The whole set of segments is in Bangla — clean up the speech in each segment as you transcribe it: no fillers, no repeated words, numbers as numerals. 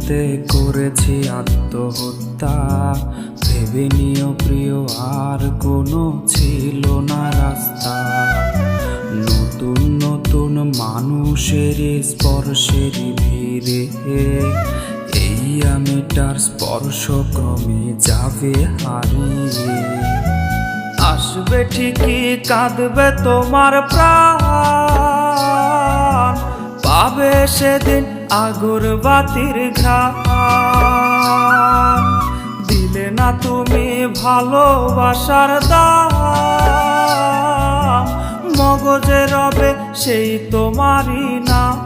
ভুলতে করেছি আত্মহত্যা, ভেবে নিও প্রিয় আর কোনো ছিল না রাস্তা। নতুন নতুন মানুষের স্পর্শের ভিড়ে এই আমিটার স্পর্শ ক্রমে যাবে হারিয়ে। আসবে ঠিকই কাঁদবে তোমার প্রাণ, পাবে সেদিন আগরবাতির ঘ্রাণ। দিলে না তুমি ভালোবাসার দাম, মগজে রবে সেই তোমারই নাম।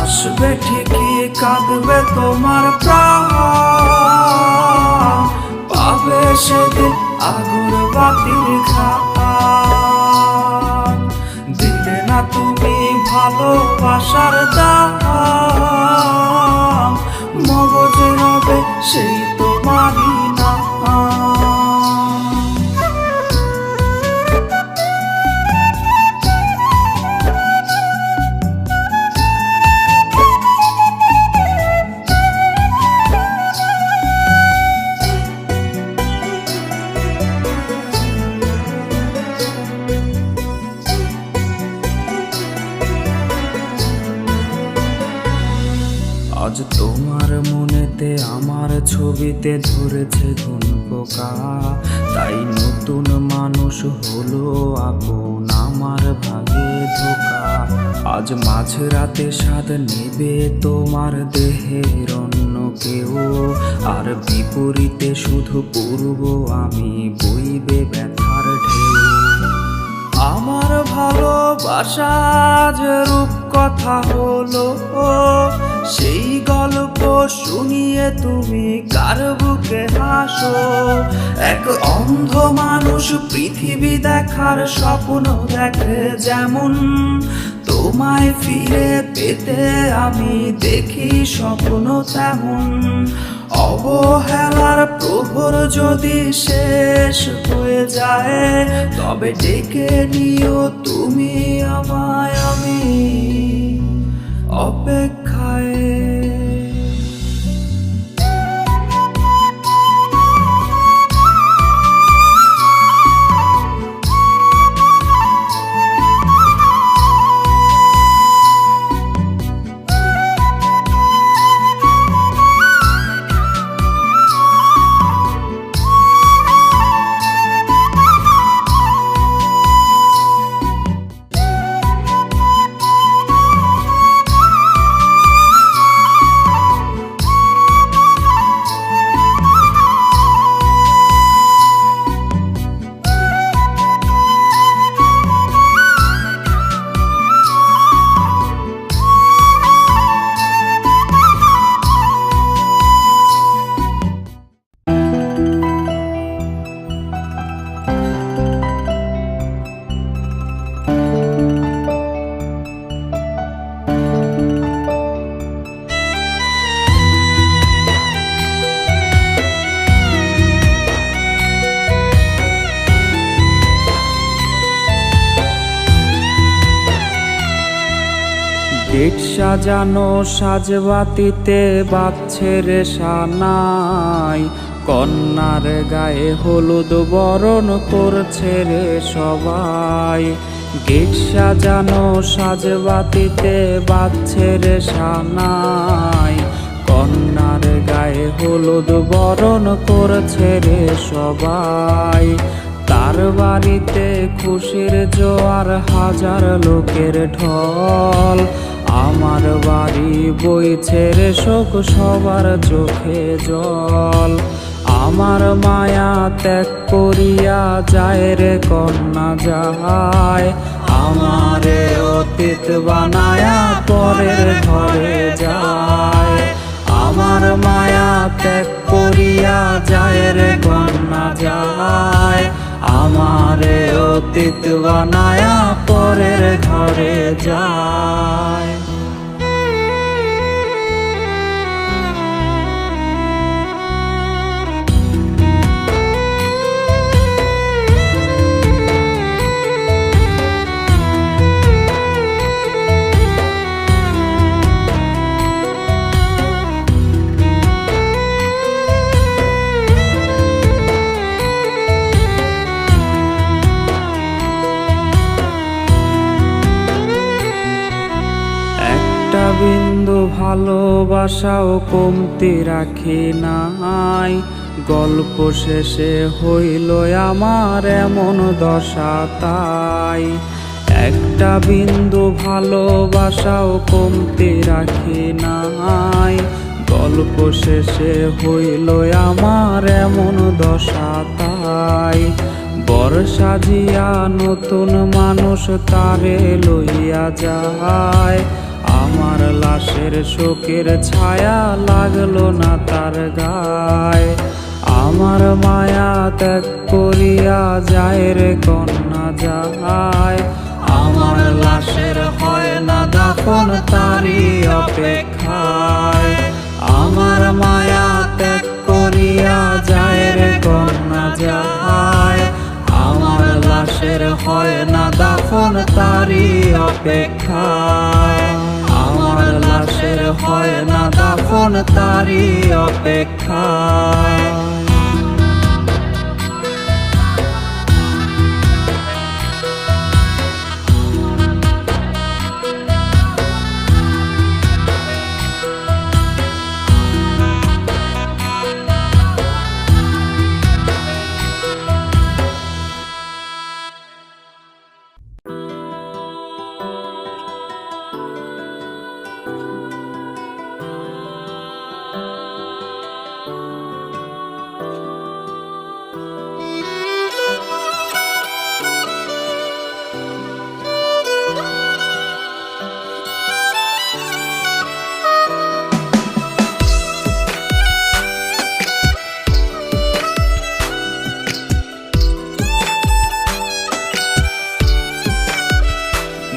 আসবে ঠিকই কাঁদবে তোমার প্রাণ, পাবে সেদিন আগরবাতির ঘ্রাণ। দিলে না তুমি ভালোবাসার দাম, মগজে রবে সেই তোমারই নাম। আজ তোমার মনেতে আমার ছবিতে ধরেছে ঘুন পোকা, তাই নতুন মানুষ হলো আপন আমার ভাগে ধোকা। আজ মাঝরাতে স্বাদ নেবে তোমার দেহের অন্য কেউ, আর বিপরীতে শুধু পূর্ব আমি বইবে ব্যথার ঢেউ। আমার ভালোবাসা যে রূপ কথা হলো, সেই গল্প শুনিয়ে তুমি কার বুকে হাসো। এক অন্ধ মানুষ পৃথিবী দেখার স্বপ্ন দেখে যেমন, তোমায় ফিরে পেতে আমি দেখি স্বপ্ন তেমন। অবহেলার প্রহর যদি শেষ হয়ে যায়, তবে ডেকে নিও তুমি আমায়, আমি অপেক্ষায়। গেট সাজানো সাজবাতিতে বাজছে রে সানাই, কন্যার গায়ে হলুদ বরণ করছে রে সবাই। গেট সাজানো সাজবাতিতে বাজছে রে সানাই, কন্যার গায়ে হলুদ বরণ করছে রে সবাই। তার বাড়িতে খুশির জোয়ার, হাজার লোকের ঢল। আমার বাড়ি বইছে রে শোক, সবার চোখে জল। আমার মায়া ত্যাগ করিয়া যায় রে কন্যা যায়, আমারে অতীত বানায়া পরের ঘরে যায়। আমার মায়া ত্যাগ করিয়া যায় রে কন্যা যায়, আমারে অতীত বানায়া পরের ঘরে যায়। ভালোবাসাও কমতি রাখি নাই, গল্প শেষে হইল আমার এমন দশা তাই। একটা বিন্দু ভালোবাসাও কমতি রাখি নাই, গল্প শেষে হইল আমার এমন দশা তাই। বর্ষা জিয়া নতুন মানুষ তারে লইয়া যায়, আমার লাশের শোকের ছায়া লাগলো না তার গায়ে। আমার মায়া ত্যাগ করিয়া যায় রে কন্যা যায়, আমার লাশের হয় না দাফন তারি অপেক্ষায়। আমার মায়া ত্যাগ করিয়া যায় রে কন্যা যায়, আমার লাশের হয় না দাফন তারি অপেক্ষায়। আমার লাশের হয় না দাফন তারি অপেক্ষায়।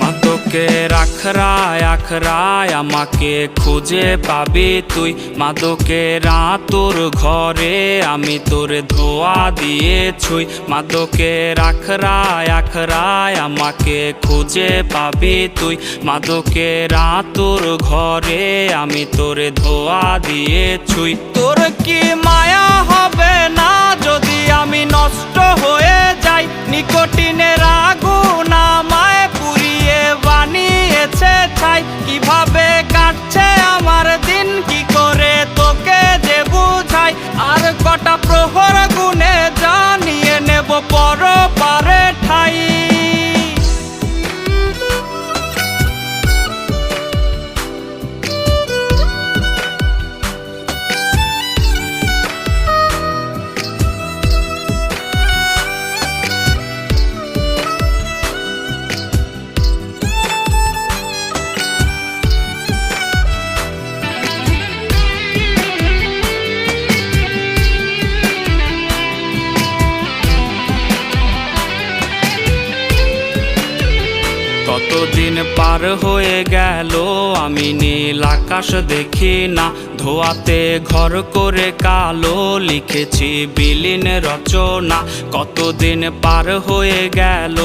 মাদকের আখড়ায় আখড়ায় আমাকে খুঁজে পাবি তুই, মাদকের আতুর ঘরে আমি তোর ধোয়া দিয়ে ছুই। মাদকের আখড়ায় আখড়ায় আমাকে খুঁজে পাবি তুই, মাদকের আতুর ঘরে আমি তোর ধোয়া দিয়ে ছুই। তোর কি মায়া হবে না যদি আমি নষ্ট হয়ে যাই, নিকোটিনের আগুন আমায় পুড়িয়ে বানিয়েছে ছাই। কিভাবে কাটছে আমার দিন কি করে তোকে যে বুঝাই, আর কটা প্রহর গুনে জানিয়ে নেব পর পারে ঠাই। কতদিন পার হয়ে গেল আমি নীল আকাশ দেখি না, ধোয়াতে ঘর করে কালো লিখেছি বিলীন রচনা। কতদিন পার হয়ে গেল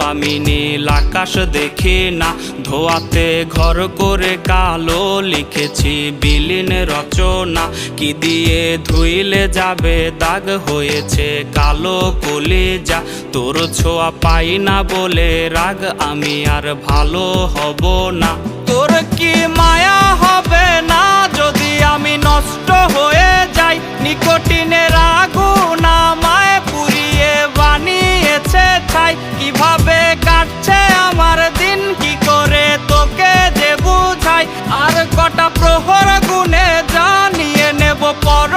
আমি নীল আকাশ দেখি না, ধোয়াতে ঘর করে কালো লিখেছি বিলীন রচনা। কি দিয়ে ধুইলে যাবে দাগ হয়েছে কালো কলিজা, তোর ছোঁয়া পাই না বলে রাগ আমি আর ভালো হব না। তোর কি মায়া হবে না যদি আমি নষ্ট হয়ে যাই, নিকোটিনের আগুন আমায় পুড়িয়ে বানিয়েছে ছাই। কিভাবে কাটছে আমার দিন কি করে তোকে যে বুঝাই, আর কটা প্রহর গুনে জানিয়ে নেব পর